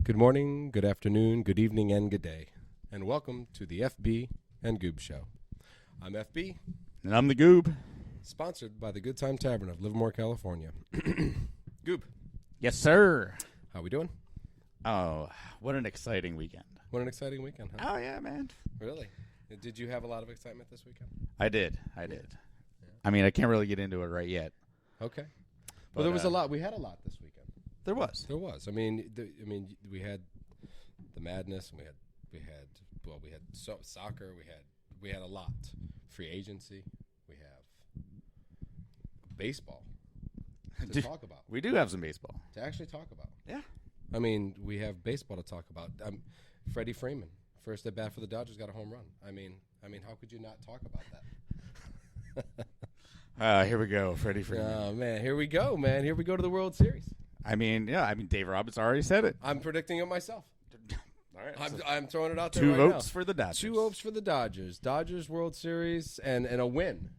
Good morning, good afternoon, good evening, and good day. And welcome to the FB and Goob Show. I'm FB. And I'm the goob. Sponsored by the Good Time Tavern of Livermore, California. Goob. Yes, sir. How we doing? Oh, what an exciting weekend. What an exciting weekend, huh? Oh, yeah, man. Really? Did you have a lot of excitement this weekend? I did. Yeah. I mean, I can't really get into it right yet. Okay. Well, there was a lot. We had a lot this weekend. There was. I mean, we had the madness, and we had soccer. We had a lot. Free agency. We have baseball to talk about. We do have some baseball To actually talk about. Yeah. I mean, we have baseball to talk about. Freddie Freeman, first at bat for the Dodgers, got a home run. I mean, how could you not talk about that? Here we go, Freddie Freeman. Oh man, here we go, man. Here we go to the World Series. I mean, Dave Roberts already said it. I'm predicting it myself. All right. I'm throwing it out there. Two right votes now. for the Dodgers. 2 votes for the Dodgers. Dodgers World Series and a win.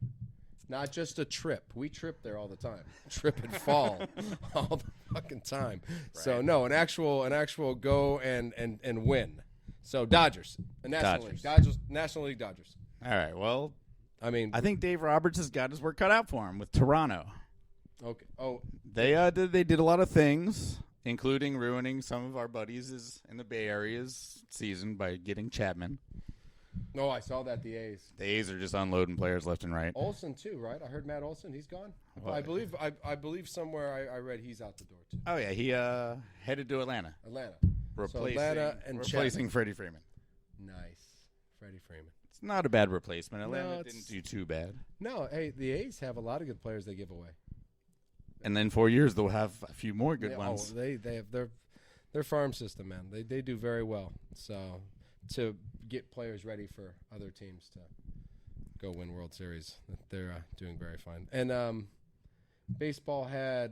Not just a trip. We trip there all the time. Trip and fall all the fucking time. Right. So no, an actual go and win. So Dodgers. National League Dodgers. All right. Well, I mean, I think Dave Roberts has got his work cut out for him with Toronto. Okay. Oh, they did a lot of things, including ruining some of our buddies in the Bay Area's season by getting Chapman. No, I saw that. The A's. The A's are just unloading players left and right. Olsen too, right? I heard Matt Olsen. He's gone. What? I believe somewhere I read he's out the door too. Oh yeah, he headed to Atlanta. Replacing Freddie Freeman. Nice, Freddie Freeman. It's not a bad replacement. Atlanta didn't do too bad. No, hey, the A's have a lot of good players they give away. And then 4 years they'll have a few more good ones. Oh, they have their farm system, man. They do very well. So to get players ready for other teams to go win World Series, they're doing very fine. And baseball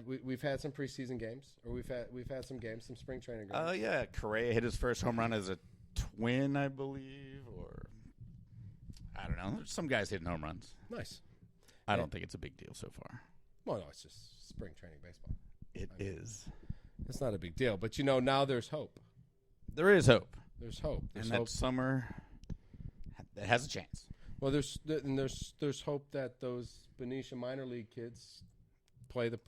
we've had some preseason games, or we've had some games, some spring training games. Oh yeah, Correa hit his first home run as a twin, I believe, or I don't know. There's some guys hitting home runs. Nice. I don't think it's a big deal so far. Well, no, it's just spring training baseball. It is. It's not a big deal, but now there's hope. There is hope. There's hope. And that summer, it has a chance. Well, there's hope that those Benicia minor league kids play in the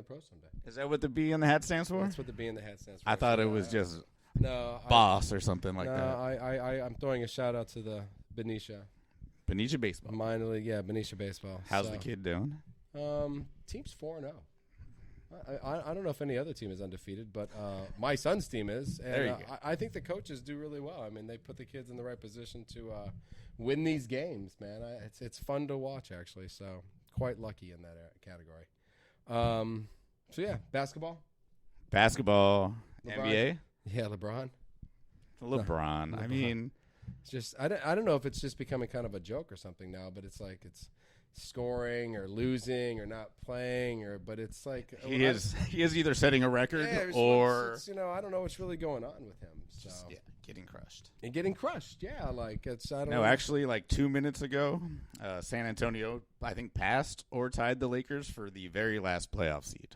pro someday. Is that what the B in the hat stands for? That's what the B in the hat stands for. I thought it was just boss or something like that. I'm throwing a shout out to the Benicia baseball minor league. Yeah, Benicia baseball. How's the kid doing? Team's 4-0. I don't know if any other team is undefeated, but my son's team is. And, there you go. I think the coaches do really well. I mean, they put the kids in the right position to win these games, man. It's fun to watch, actually. So quite lucky in that category. So, yeah, basketball. LeBron. NBA? Yeah, LeBron. I mean. It's just I don't know if it's just becoming kind of a joke or something now, but it's like it's scoring or losing or not playing but it's like he is either setting a record or it's, I don't know what's really going on with him. So getting crushed. And getting crushed, yeah. Like it's I don't know. Actually, like 2 minutes ago, San Antonio I think passed or tied the Lakers for the very last playoff seed.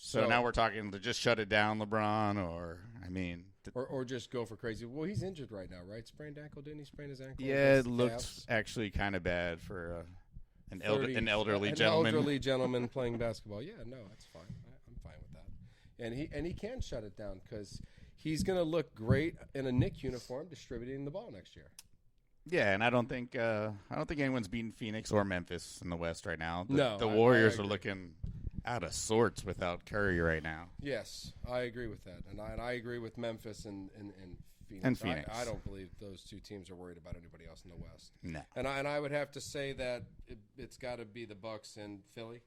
So now we're talking to just shut it down, LeBron, or I mean. Or just go for crazy. Well, he's injured right now, right? Sprained ankle, didn't he sprain his ankle? Yeah, it looked actually kind of bad for an elderly gentleman. An elderly gentleman playing basketball. Yeah, no, that's fine. I'm fine with that. And he can shut it down because he's going to look great in a Knicks uniform distributing the ball next year. Yeah, and I don't think anyone's beaten Phoenix or Memphis in the West right now. The Warriors are looking out of sorts without Curry right now. Yes, I agree with that, and I agree with Memphis and Phoenix. And Phoenix. I don't believe those two teams are worried about anybody else in the West. No. And I would have to say that it's got to be the Bucks and Philly.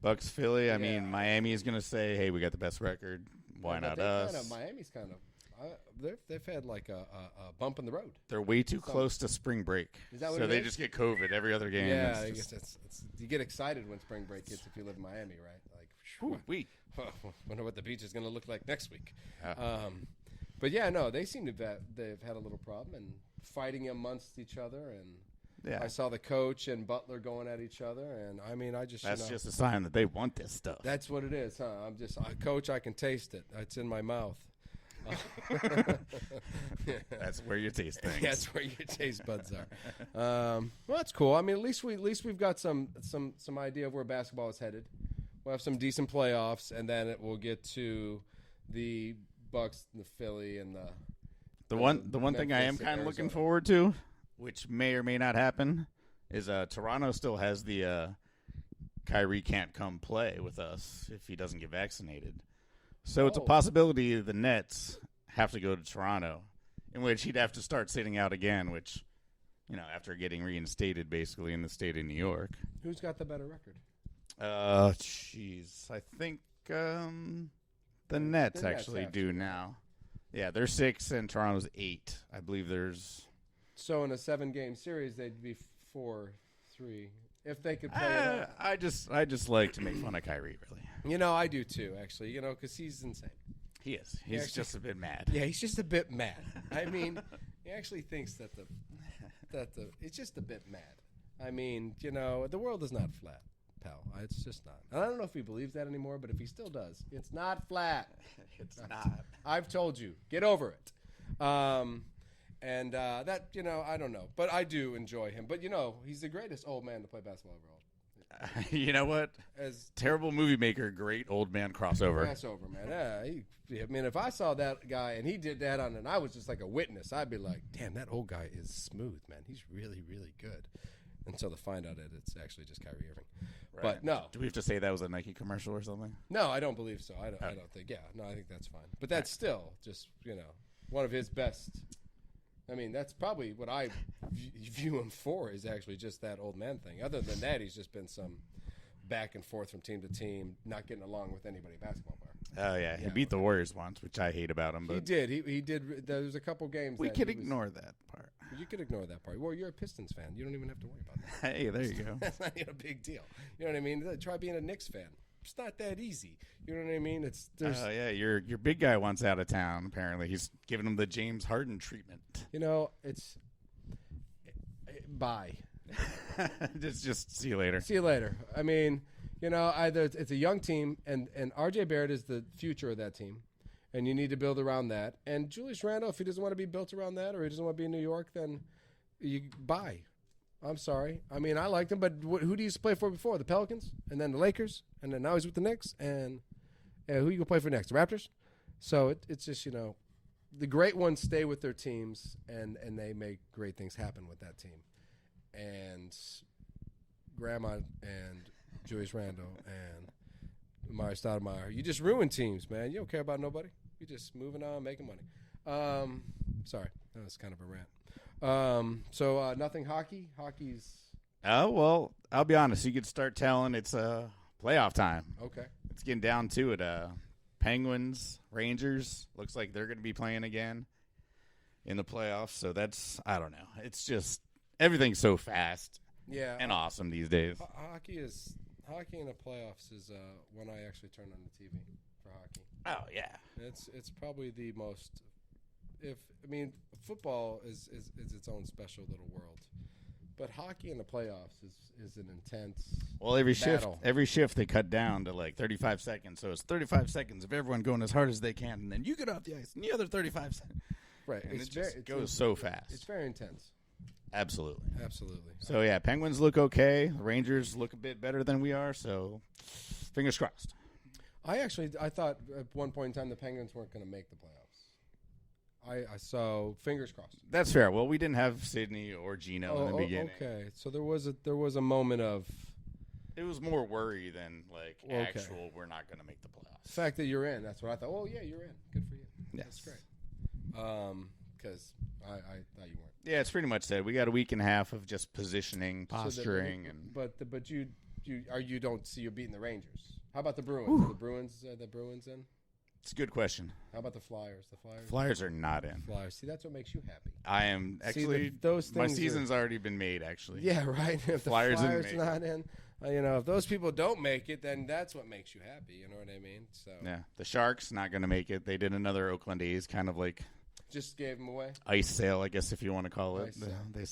Bucks, Philly. I mean, Miami is going to say, "Hey, we got the best record. Why not us?" Miami's kind of. They've had like a bump in the road. They're way too close to spring break. Is that what so they just get COVID every other game. Yeah, I guess you get excited when spring break hits if you live in Miami, right? Like, wonder what the beach is going to look like next week. But yeah, no, they seem to they've had a little problem and fighting amongst each other. And I saw the coach and Butler going at each other, and I mean, that's just a sign that they want this stuff. That's what it is, huh? Coach, I can taste it. It's in my mouth. That's where you taste things. That's where your taste buds are. Well, that's cool. I mean, at least we've got some idea of where basketball is headed. We'll have some decent playoffs, and then it will get to the Bucks, and the Philly, and the one thing I am kind of looking forward to, which may or may not happen, is Toronto still has the Kyrie can't come play with us if he doesn't get vaccinated. So it's a possibility the Nets have to go to Toronto, in which he'd have to start sitting out again, which, after getting reinstated basically in the state of New York. Who's got the better record? I think the Nets actually do now. Yeah, they're 6 and Toronto's 8. I believe there's. So in a 7-game series, they'd be 4-3 if they could play. I just like to make fun of Kyrie, really. I do too, actually. Because he's insane. He is. He's just a bit mad. Yeah, he's just a bit mad. I mean, he actually thinks that it's just a bit mad. I mean, the world is not flat, pal. It's just not. And I don't know if he believes that anymore, but if he still does, it's not flat. It's not. I've told you. Get over it. And that, I don't know. But I do enjoy him. But, he's the greatest old man to play basketball overall. You know what? As terrible movie maker, great old man crossover. Crossover, man. If I saw that guy and he did that and I was just like a witness, I'd be like, damn, that old guy is smooth, man. He's really, really good. Until to find out that it's actually just Kyrie Irving. Right. But no. Do we have to say that was a Nike commercial or something? No, I don't believe so. I don't think. Yeah, no, I think that's fine. But that's still just, one of his best. I mean, that's probably what I view him for, is actually just that old man thing. Other than that, he's just been some back and forth from team to team, not getting along with anybody basketball player. Oh, yeah. He beat the Warriors once, which I hate about him. But he did. He did. There was a couple games. We could ignore that part. You could ignore that part. Well, you're a Pistons fan. You don't even have to worry about that. Hey, there you go. That's not even a big deal. You know what I mean? Try being a Knicks fan. It's not that easy. You know what I mean? Oh, yeah. Your big guy wants out of town, apparently. He's giving him the James Harden treatment. It's bye. just see you later. See you later. I mean, either it's a young team, and R.J. Barrett is the future of that team, and you need to build around that. And Julius Randle, if he doesn't want to be built around that, or he doesn't want to be in New York, then you bye. I'm sorry. I mean, I liked him, but who do you play for before? The Pelicans, and then the Lakers, and then now he's with the Knicks, and who you gonna play for next? The Raptors. So it's just the great ones stay with their teams, and they make great things happen with that team. And Grandma and Julius Randle and Amari Stoudemire, you just ruin teams, man. You don't care about nobody. You're just moving on, making money. Sorry, that was kind of a rant. So nothing hockey. Hockey's. Oh well, I'll be honest. You could start telling it's playoff time. Okay. It's getting down to it. Penguins, Rangers. Looks like they're going to be playing again in the playoffs. So I don't know. It's just everything's so fast. Yeah. And awesome these days. Hockey in the playoffs is when I actually turn on the TV for hockey. Oh yeah. It's probably the most. Football is its own special little world, but hockey in the playoffs is an intense. Well, every shift they cut down to like 35 seconds, so it's 35 seconds of everyone going as hard as they can, and then you get off the ice, and the other 35 seconds. Right, and it goes so fast. It's very intense. Absolutely. So yeah, Penguins look okay. The Rangers look a bit better than we are. So fingers crossed. I thought at one point in time the Penguins weren't going to make the playoffs. So fingers crossed. That's fair. Well, we didn't have Sydney or Gino in the beginning. Okay, so there was a moment of. It was more worry than actual. We're not going to make the playoffs. The fact that you're in, that's what I thought. Oh yeah, you're in. Good for you. Yes. That's great. Because I thought you weren't. Yeah, it's pretty much said. We got a week and a half of just positioning, posturing, but you don't see you're beating the Rangers. How about the Bruins? Are the Bruins in? It's a good question. How about the Flyers? Flyers are not in. Flyers. See, that's what makes you happy. I am actually. My season's already been made. Actually. Yeah, right. If the Flyers not in, if those people don't make it, then that's what makes you happy. You know what I mean? So yeah, the Sharks not going to make it. They did another Oakland A's kind of like just gave them away. Ice sale, I guess, if you want to call it. Ice They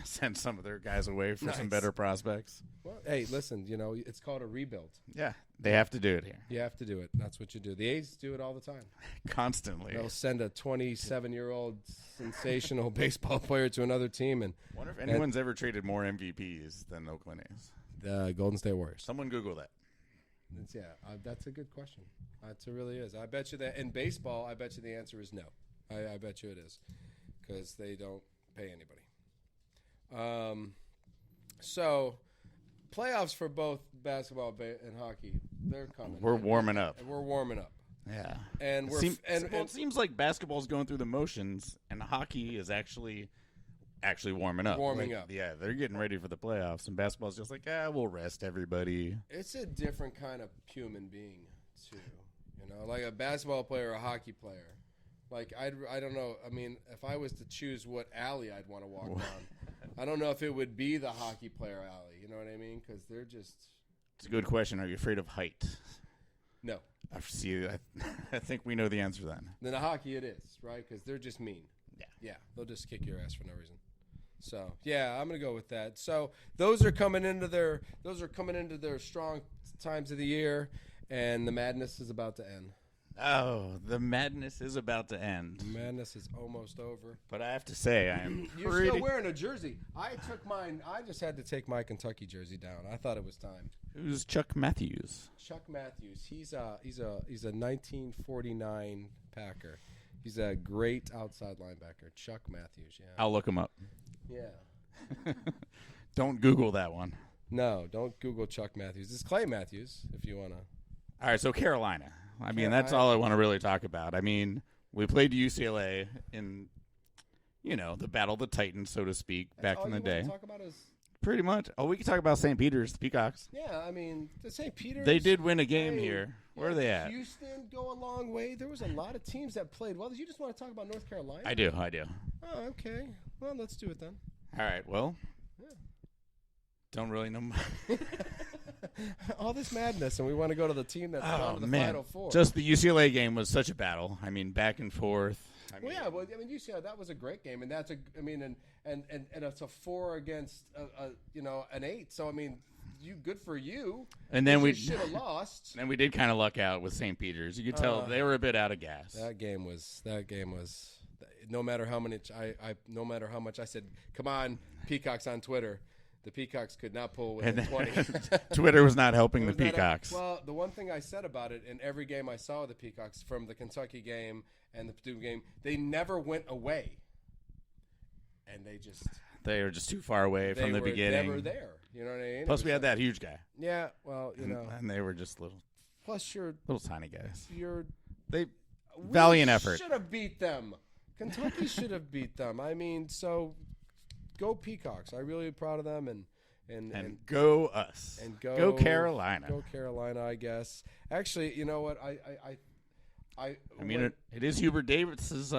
sent some of their guys away for some Nice. better prospects. Well, hey, listen, it's called a rebuild. Yeah, they have to do it here. You have to do it. That's what you do. The A's do it all the time. Constantly. They'll send a 27-year-old sensational baseball player to another team. And Wonder if anyone's ever traded more MVPs than Oakland A's. the Golden State Warriors. Someone Google that. That's a good question. It really is. I bet you that in baseball, I bet you the answer is no. I bet you it is because they don't pay anybody. So playoffs for both basketball and hockey, they're coming. We're warming up. We're warming up. Yeah. And it seems like basketball's going through the motions, and hockey is actually warming up. Warming up. Yeah, they're getting ready for the playoffs, and basketball's just like, we'll rest everybody. It's a different kind of human being, too. Like a basketball player or a hockey player. Like, I don't know. I mean, if I was to choose what alley I'd want to walk down, I don't know if it would be the hockey player alley. You know what I mean? Because they're just... It's a good question. Are you afraid of height? No. I think we know the answer then. Then the hockey it is, right? Because they're just mean. Yeah. Yeah, they'll just kick your ass for no reason. So, yeah, I'm going to go with that. So, those are coming into their strong times of the year, and the madness is about to end. Oh, the madness is about to end. The madness is almost over. But I have to say, I am You're still wearing a jersey. I took mine. I just had to take my Kentucky jersey down. I thought it was time. Who's Chuck Matthews? Chuck Matthews. He's a 1949 Packer. He's a great outside linebacker. Chuck Matthews. Yeah. I'll look him up. Yeah. Don't Google that one. No, don't Google Chuck Matthews. It's Clay Matthews if you want to. All right, so Carolina. I mean, that's all I want to really talk about. I mean, we played UCLA in, the Battle of the Titans, so to speak, back in the day. Talk about is Pretty much. Oh, we can talk about St. Peter's, the Peacocks. yeah. I mean, the St. Peter's. They did win a game here. Where are they at? Houston go a long way. There was a lot of teams that played well. You just want to talk about North Carolina? I do. Oh, okay. Well, let's do it then. All right. Well, don't really know. All this madness, and we want to go to the team that's gone to the Final Four. Just the UCLA game was such a battle. I mean, back and forth. UCLA, that was a great game, and that's and it's a 4 against an 8. So I mean, good for you. And then we should have lost. And we did kind of luck out with St. Peter's. You could tell they were a bit out of gas. That game was. No matter how much I said, come on, Peacocks on Twitter. The Peacocks could not pull within 20. Twitter was not helping the Peacocks. Well, the one thing I said about it in every game I saw of the Peacocks, from the Kentucky game and the Purdue game, they never went away. And they were just too far away from the beginning. They were never there. You know what I mean? Plus, we had that huge guy. Yeah, well, And they were just little. Plus, little tiny guys. Valiant effort. Should have beat them. Kentucky should have beat them. I mean, so go Peacocks. I'm really proud of them, and go us. And go Carolina. Go Carolina, I guess. Actually, you know what? I mean, it is Hubert Davis's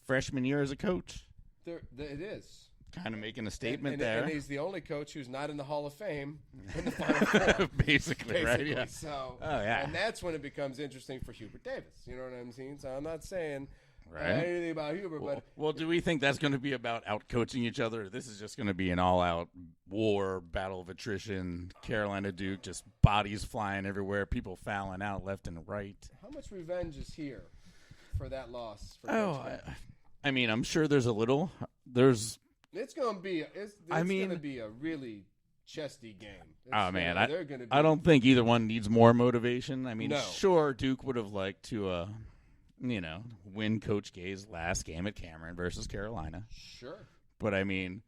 freshman year as a coach. It is. Kind of making a statement there. And he's the only coach who's not in the Hall of Fame in the Final Four. Basically, right? Yeah. So, yeah. And that's when it becomes interesting for Hubert Davis. You know what I'm saying? So I'm not saying anything about Hubert. Well, do we think that's going to be about out-coaching each other? This is just going to be an all-out war, battle of attrition, Carolina Duke, just bodies flying everywhere, people fouling out left and right. How much revenge is here for that loss? I mean, I'm sure there's a little. It's going to be. Going to be a really chesty game. Man, I don't think either one needs more motivation. I mean, sure, Duke would have liked to, win Coach Gay's last game at Cameron versus Carolina. Sure. But I mean,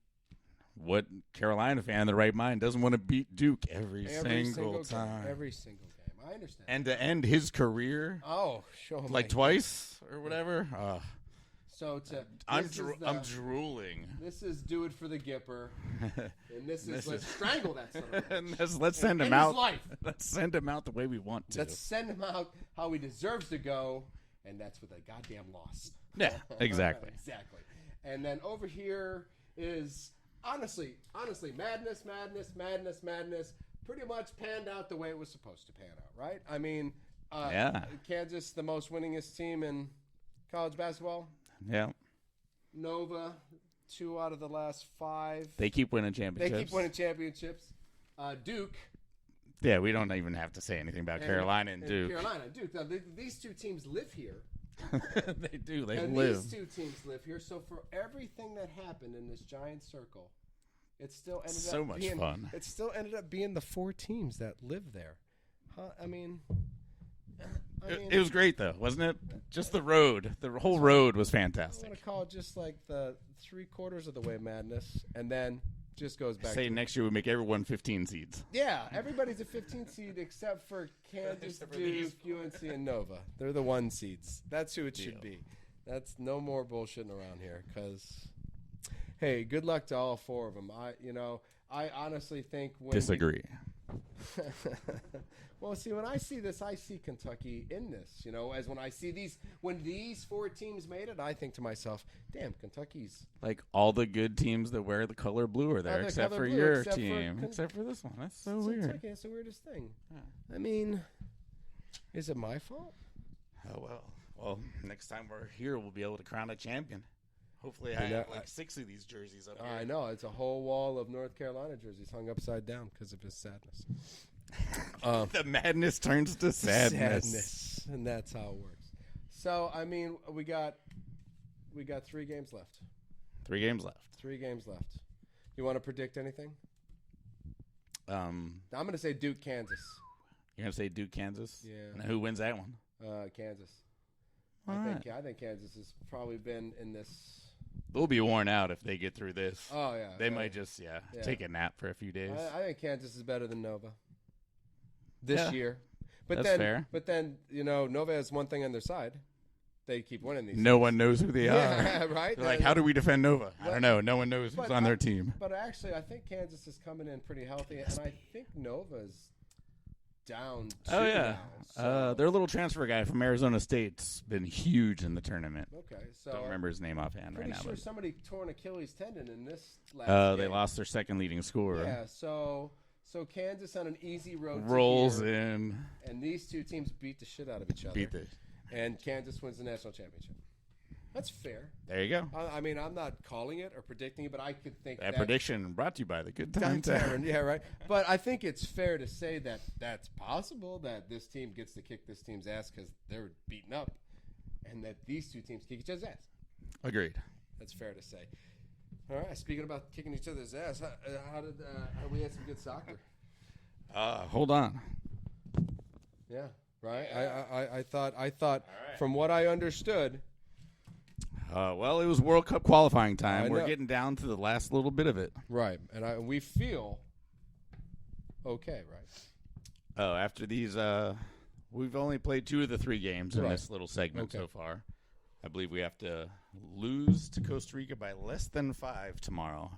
what Carolina fan in the right mind doesn't want to beat Duke every single time? Every single game. I understand. And to end his career, twice or whatever. I'm drooling. This is do it for the Gipper, and this is let's strangle that son of a bitch. And let's send him out. Let's send him out the way we want to. Let's send him out how he deserves to go, and that's with a goddamn loss. Yeah, exactly. Exactly. And then over here is honestly, madness. Pretty much panned out the way it was supposed to pan out, right? I mean, Kansas, the most winningest team in college basketball. Yeah. Nova, 2 out of the last 5. They keep winning championships. Duke. Yeah, we don't even have to say anything about Carolina and Duke. Duke. Now, these 2 teams live here. They do. They and live. These 2 teams live here. So for everything that happened in this giant circle, it still ended up being the 4 teams that live there. Huh? I mean, it was great though, wasn't it? Just the road. The whole road was fantastic. I want to call it just like the 3/4 of the way madness, and then just goes back. Say next year we make everyone 15 seeds. Yeah, everybody's a 15 seed except for Kansas, Duke, UNC, and Nova. They're the 1 seeds. That's who it should be. That's no more bullshitting around here. Because, hey, good luck to all 4 of them. I honestly think disagree. Well, see, when I see this, I see Kentucky in this. As when I see when these 4 teams made it, I think to myself, damn, Kentucky's like all the good teams that wear the color blue are there, except for your team, except for this one. That's so weird. Kentucky, that's the weirdest thing. Yeah. I mean, is it my fault? Oh well, next time we're here, we'll be able to crown a champion. Hopefully, I have like 6 of these jerseys up here. I know it's a whole wall of North Carolina jerseys hung upside down because of his sadness. The madness turns to sadness. And that's how it works. So, I mean, we got 3 games left. 3 games left. 3 games left. You want to predict anything? I'm going to say Duke, Kansas. You're going to say Duke, Kansas? Yeah. And who wins that one? Kansas. I think Kansas has probably been in this. They'll be worn out if they get through this. Oh, yeah. They might just, take a nap for a few days. I think Kansas is better than Nova this year. That's fair. But then, Nova has one thing on their side. They keep winning these. No one knows who they are. Yeah, right? They're like, how do we defend Nova? I don't know. No one knows who's on their team. But actually, I think Kansas is coming in pretty healthy, and I think Nova's down 2 now. So. Their little transfer guy from Arizona State's been huge in the tournament. Okay, so don't remember his name offhand right now. Pretty sure somebody tore an Achilles tendon in this last game. They lost their second leading scorer. Yeah, so Kansas on an easy road rolls to here, in, and these 2 teams beat the shit out of each other. And Kansas wins the national championship. That's fair. There you go. I mean, I'm not calling it or predicting it, but I could think that prediction brought to you by the Good Time Tavern. Yeah, right. But I think it's fair to say that that's possible, that this team gets to kick this team's ass because they're beaten up, and that these 2 teams kick each other's ass. Agreed. That's fair to say. All right. Speaking about kicking each other's ass, how did we had some good soccer? Hold on. Yeah. Right. I thought from what I understood. Well, it was World Cup qualifying time. We're getting down to the last little bit of it. Right. And we feel okay, right? Oh, after these, we've only played 2 of the 3 games in this little segment so far. I believe we have to lose to Costa Rica by less than 5 tomorrow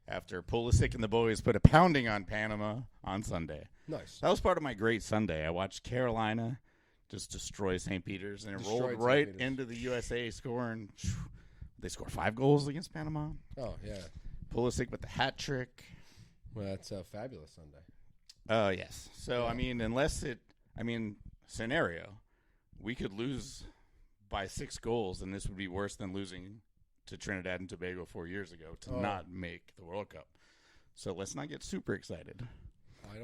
after Pulisic and the boys put a pounding on Panama on Sunday. Nice. That was part of my great Sunday. I watched Carolina just destroy St. Peter's, and it rolled right into the USA scoring. They scored 5 goals against Panama. Oh, yeah. Pulisic with the hat trick. Well, that's a fabulous Sunday. Yes. So, yeah. Scenario, we could lose by 6 goals, and this would be worse than losing to Trinidad and Tobago 4 years ago to not make the World Cup. So let's not get super excited.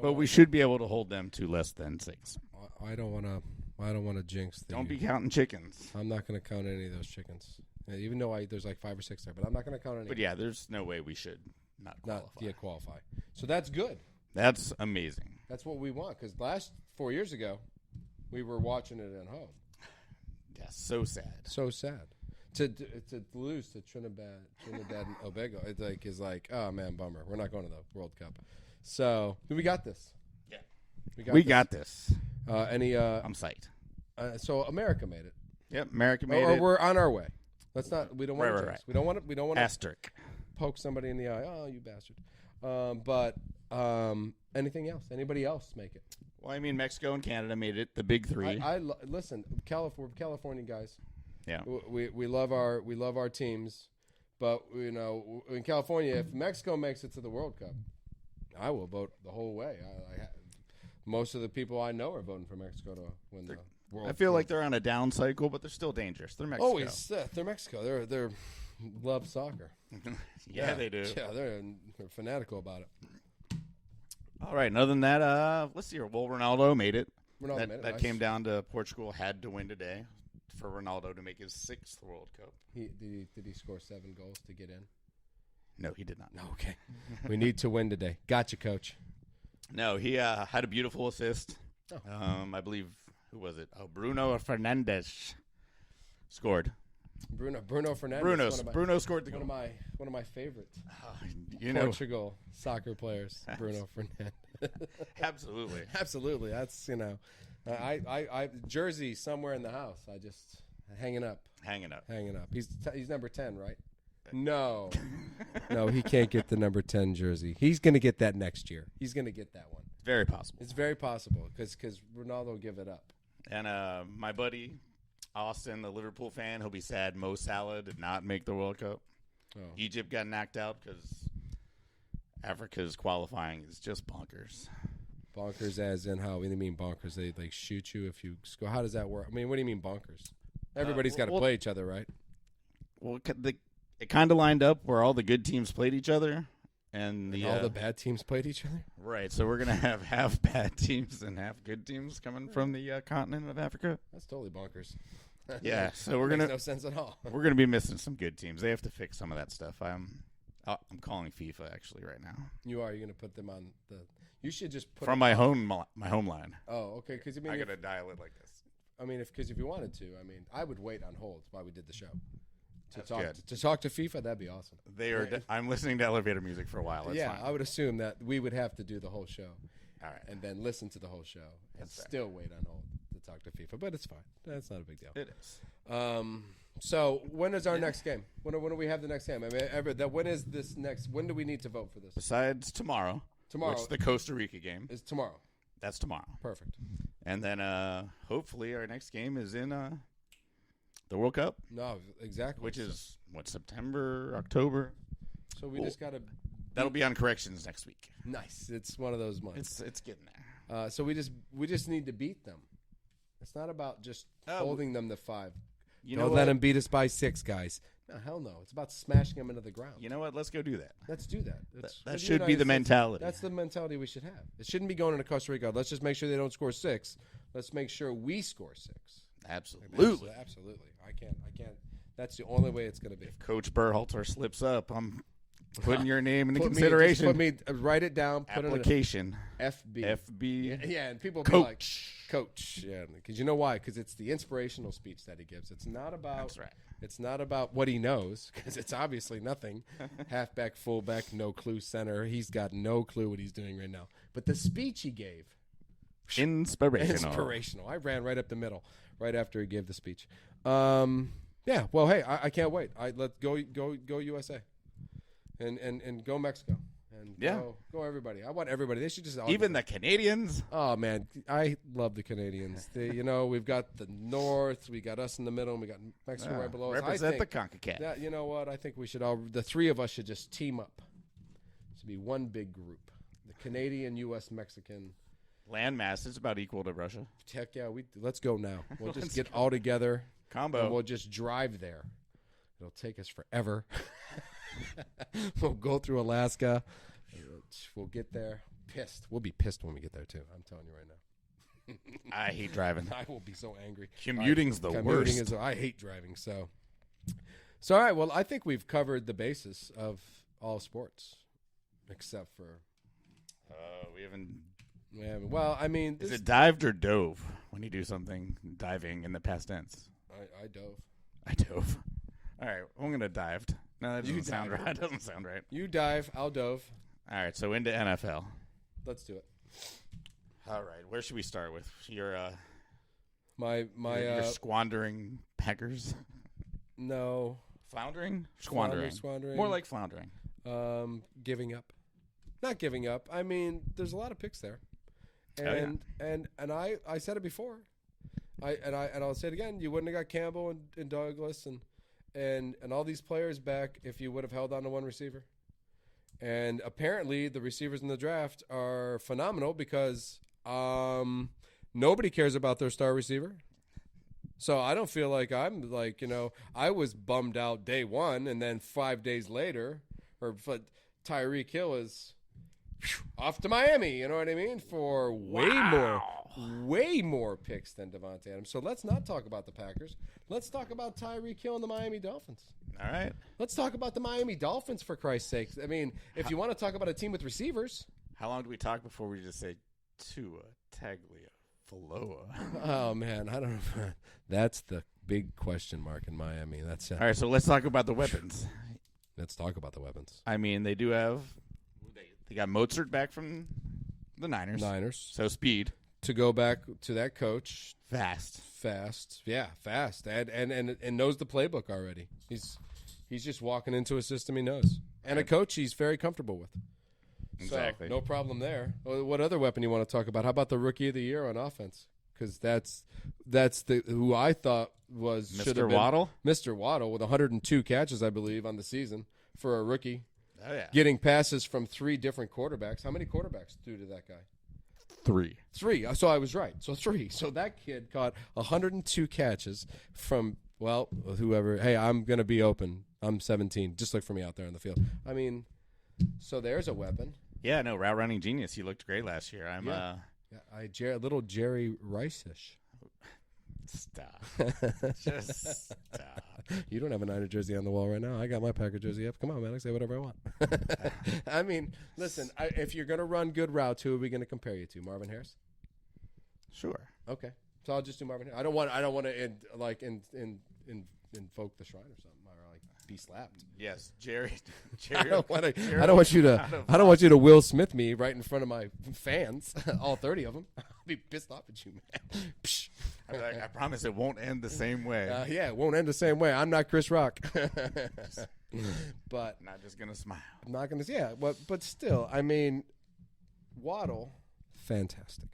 But we should be able to hold them to less than 6. I don't want to jinx. Don't be counting chickens. I'm not going to count any of those chickens, even though there's like 5 or 6 there. But I'm not going to count any. But yeah, there's no way we should not qualify. So that's good. That's amazing. That's what we want, because last 4 years ago, we were watching it at home. Yeah, so sad. So sad. To lose to Trinidad and Tobago, it's like, oh man, bummer. We're not going to the World Cup. So we got this. Yeah, we got this. I'm psyched. So America made it. Yep, America made it. Or we're on our way. Let's not. We don't want to. Right. We don't want to. Asterisk. Poke somebody in the eye. Oh, you bastard. But anything else? Anybody else make it? Well, I mean, Mexico and Canada made it. The big 3. Listen. We're California guys. Yeah. We love our teams, but in California, if Mexico makes it to the World Cup, I will vote the whole way. Most of the people I know are voting for Mexico to win the World Cup. I feel like they're on a down cycle, but they're still dangerous. They're Mexico. They're Mexico. love soccer. Yeah, they do. Yeah, they're fanatical about it. All right. And other than that, let's see here. Well, Ronaldo made it. That That came down to Portugal had to win today for Ronaldo to make his 6th World Cup. Did he score 7 goals to get in? No, he did not. No, okay. We need to win today. Gotcha, coach. No, he had a beautiful assist. Oh. I believe, who was it? Oh, Bruno Fernandes scored. Bruno Fernandes. Bruno scored the goal. One of my favorite You Portugal soccer players. Bruno Fernandes. Absolutely. That's I jersey somewhere in the house. I just hanging up. He's number 10, right? No, he can't get the number 10 jersey. He's going to get that next year. He's going to get that one. Very possible. It's very possible because Ronaldo will give it up. And my buddy Austin, the Liverpool fan, he'll be sad Mo Salah did not make the World Cup. Oh. Egypt got knocked out because Africa's qualifying is just bonkers. Bonkers as in how? What do you mean bonkers? They like shoot you if you score. How does that work? I mean, what do you mean bonkers? Everybody's got to play each other, right? Well, it kind of lined up where all the good teams played each other. And all the bad teams played each other? Right. So we're going to have half bad teams and half good teams coming from the continent of Africa. That's totally bonkers. Yeah. So we're going to. No sense at all. We're going to be missing some good teams. They have to fix some of that stuff. I'm calling FIFA actually right now. You are? You're going to put them on the. You should just put from my home line. Oh, okay. Because I got to dial it like this. I mean, if you wanted to, I mean, I would wait on hold while we did the show. To That's talk to FIFA, that'd be awesome. I'm listening to elevator music for a while. That's fine. I would assume that we would have to do the whole show. All right. And then listen to the whole show and still wait on hold to talk to FIFA. But it's fine. That's not a big deal. It is. So when is our next game? When do we have the next game? I mean, when is this next? When do we need to vote for this? Besides tomorrow. Which the Costa Rica game. Is tomorrow. That's tomorrow. Perfect. And then hopefully our next game is in the World Cup. No, exactly. Which is, September, October? So we just got to... That'll be on corrections next week. Nice. It's one of those months. It's getting there. So we just need to beat them. It's not about just holding them to 5. Don't let them beat us by 6, guys. No, hell no. It's about smashing them into the ground. You know what? Let's go do that. Let's do that. That should be the mentality. That's the mentality we should have. It shouldn't be going into Costa Rica. Let's just make sure they don't score 6. Let's make sure we score 6. Absolutely. Absolutely. I can't. That's the only way it's going to be. If Coach Berhalter slips up, I'm putting your name into consideration. Write it down. Application. FB. Yeah, and people will be like, Coach. Yeah, because you know why? Because it's the inspirational speech that he gives. It's not about. That's right. It's not about what he knows, because it's obviously nothing. Halfback, fullback, no clue center. He's got no clue what he's doing right now. But the speech he gave. Inspirational. I ran right up the middle right after he gave the speech. Yeah. Well, hey, I can't wait. Let's go USA, and go Mexico, and go everybody. I want everybody. They should just even the Canadians. Oh man, I love the Canadians. We've got the North, we got us in the middle, and we got Mexico right below us. Represent the CONCACAF. You know what? I think we should the 3 of us should just team up. It should be one big group. The Canadian, U.S., Mexican. Landmass is about equal to Russia. Heck yeah, let's go now. We'll just get all together. Combo. And we'll just drive there. It'll take us forever. We'll go through Alaska. We'll get there. Pissed. We'll be pissed when we get there, too. I'm telling you right now. I hate driving. I will be so angry. Commuting's the worst. I hate driving. So, all right. Well, I think we've covered the basis of all sports, except for... we haven't... Yeah, well, I mean... Is it dived or dove when you do something diving in the past tense? I dove. I dove. All right, I'm going to dived. No, that doesn't sound right. That doesn't sound right. You dive, I'll dove. All right, so into NFL. Let's do it. All right, where should we start with? Your your squandering Packers? No. Floundering? Squandering. More like floundering. Giving up. Not giving up. I mean, there's a lot of picks there. And I said it before. I'll say it again. You wouldn't have got Campbell and Douglas and all these players back if you would have held on to one receiver. And apparently the receivers in the draft are phenomenal because nobody cares about their star receiver. So I don't feel like I'm like, I was bummed out day one, and then 5 days later, Tyreek Hill is off to Miami, you know what I mean, for way more picks than Devontae Adams. So let's not talk about the Packers. Let's talk about Tyreek Hill and the Miami Dolphins. All right. Let's talk about the Miami Dolphins, for Christ's sake. I mean, if you want to talk about a team with receivers. How long do we talk before we just say Tua Tagovailoa? Oh, man, I don't know. That's the big question mark in Miami. That's all right, so let's talk about the weapons. Let's talk about the weapons. I mean, they do have – they got Mozart back from the Niners. So speed. To go back to that coach. Fast. Yeah, fast. And knows the playbook already. He's just walking into a system he knows. And a coach he's very comfortable with. Exactly. So, no problem there. What other weapon you want to talk about? How about the Rookie of the Year on offense? Because that's who I thought was Mr. Waddle? Mr. Waddle with 102 catches, I believe, on the season for a rookie. Oh, yeah. Getting passes from 3 different quarterbacks. How many quarterbacks threw to that guy? 3. So I was right. So 3. So that kid caught 102 catches from, whoever. Hey, I'm going to be open. I'm 17. Just look for me out there on the field. I mean, so there's a weapon. Yeah, no, route running genius. He looked great last year. Little Jerry Rice-ish. Stop. Just stop. You don't have a Niner jersey on the wall right now. I got my Packer jersey up. Come on, man. I say whatever I want. I mean, listen, if you're going to run good routes, who are we going to compare you to? Marvin Harris? Sure. Okay. So I'll just do Marvin Harris. I don't want to invoke the shrine or something, or like be slapped. Yes, Jerry. I don't want you to Will Smith me right in front of my fans, all 30 of them. I'll be pissed off at you, man. I promise it won't end the same way. Yeah, it won't end the same way. I'm not Chris Rock. But not just gonna smile. I'm not gonna. Yeah, but still, I mean, Waddle, fantastic.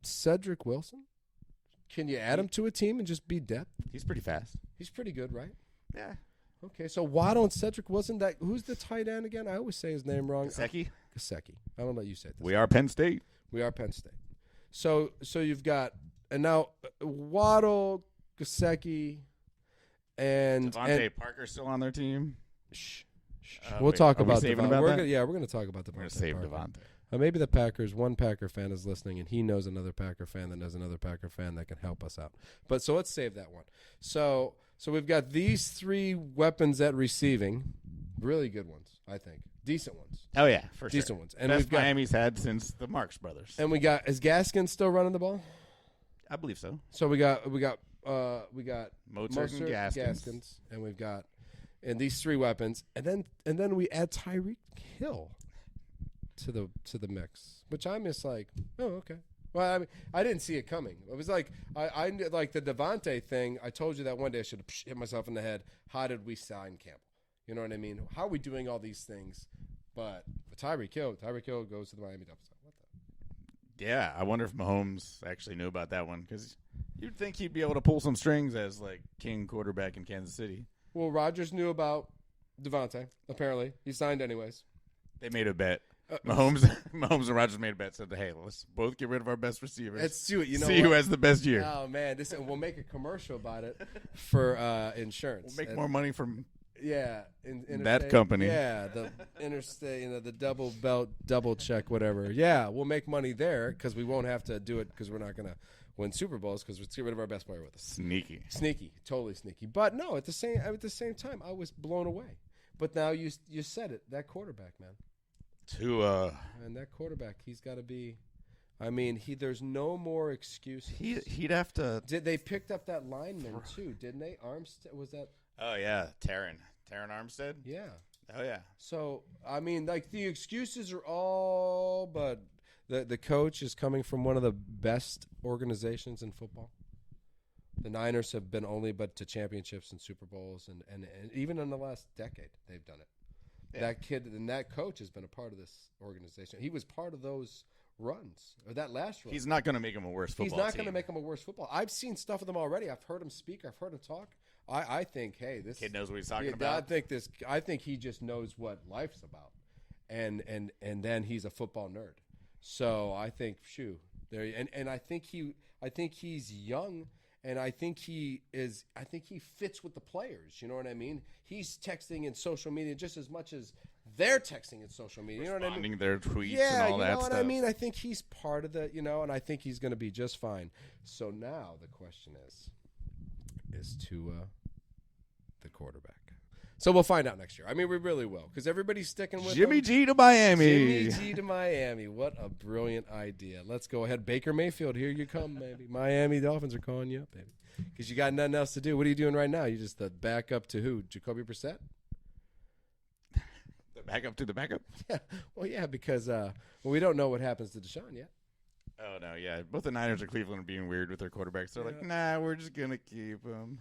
Cedric Wilson, can you add him to a team and just be depth? He's pretty fast. He's pretty good, right? Yeah. Okay, so Waddle and Cedric Wilson. Who's the tight end again? I always say his name wrong. Gesicki. I don't let you say it. We are Penn State. So you've got now Waddle, Gesicki, and Devontae Parker still on their team. We'll talk about Devontae. we're going to talk about Devontae. We're going to save Parker. Devontae. Maybe one Packer fan is listening, and he knows another Packer fan that knows another Packer fan that can help us out. But so let's save that one. So we've got these 3 weapons at receiving, really good ones, I think, decent ones. Oh yeah, for sure. Decent ones. And best Miami's had since the Marks brothers. And is Gaskin still running the ball? I believe so. So we got Mozart and Gaskins, and we've got these 3 weapons, and then we add Tyreek Hill to the mix, which I'm just like, oh, okay. Well, I mean, I didn't see it coming. It was like I like the Devontae thing. I told you that one day I should have hit myself in the head. How did we sign Campbell? You know what I mean? How are we doing all these things? But Tyreek Hill goes to the Miami Dolphins. What the? Yeah, I wonder if Mahomes actually knew about that one, because you'd think he'd be able to pull some strings as like king quarterback in Kansas City. Well, Rodgers knew about Devontae. Apparently, he signed anyways. They made a bet. Mahomes and Rodgers made a bet. Said, "Hey, let's both get rid of our best receivers. Let's do it. See who has the best year." Oh man, we'll make a commercial about it for insurance. We'll make more money from that company. Yeah, the interstate, the double belt, double check, whatever. Yeah, we'll make money there because we won't have to do it because we're not going to win Super Bowls because let's get rid of our best player with us. Sneaky, totally sneaky. But no, at the same time, I was blown away. But now you said it, that quarterback, man. And that quarterback, he's got to be. I mean, there's no more excuses. He'd have to. They picked up that lineman too, didn't they? Armstead was that? Oh yeah, Taron Armstead. Yeah. Oh yeah. So I mean, like the excuses are all, but the coach is coming from one of the best organizations in football. The Niners have been only but to championships and Super Bowls, and even in the last decade they've done it. Yeah. That kid and that coach has been a part of this organization. He was part of those runs, or that last run. He's not going to make him a worse football team. He's not going to make him a worse football. I've seen stuff of them already. I've heard him speak. I've heard him talk. I think, hey, this kid knows what he's talking about. I think he just knows what life's about, and then he's a football nerd. So I think, and I think I think he's young, and I think he fits with the players. You know what I mean? He's texting in social media just as much as they're texting in social media. You know what I mean? Responding their tweets yeah, and all that stuff. you know what I mean? I think he's part of the, and I think he's going to be just fine. So now the question is Tua the quarterback? So we'll find out next year. I mean, we really will, because everybody's sticking with Jimmy him. G to Miami. Jimmy G to Miami. What a brilliant idea. Let's go ahead. Baker Mayfield, here you come, baby. Miami Dolphins are calling you up, baby. Because you got nothing else to do. What are you doing right now? You just the backup to who? Jacoby Brissett? The backup to the backup? Yeah. Well, yeah, because we don't know what happens to Deshaun yet. Oh, no, yeah. Both the Niners and Cleveland are being weird with their quarterbacks. They're like, nah, we're just going to keep them.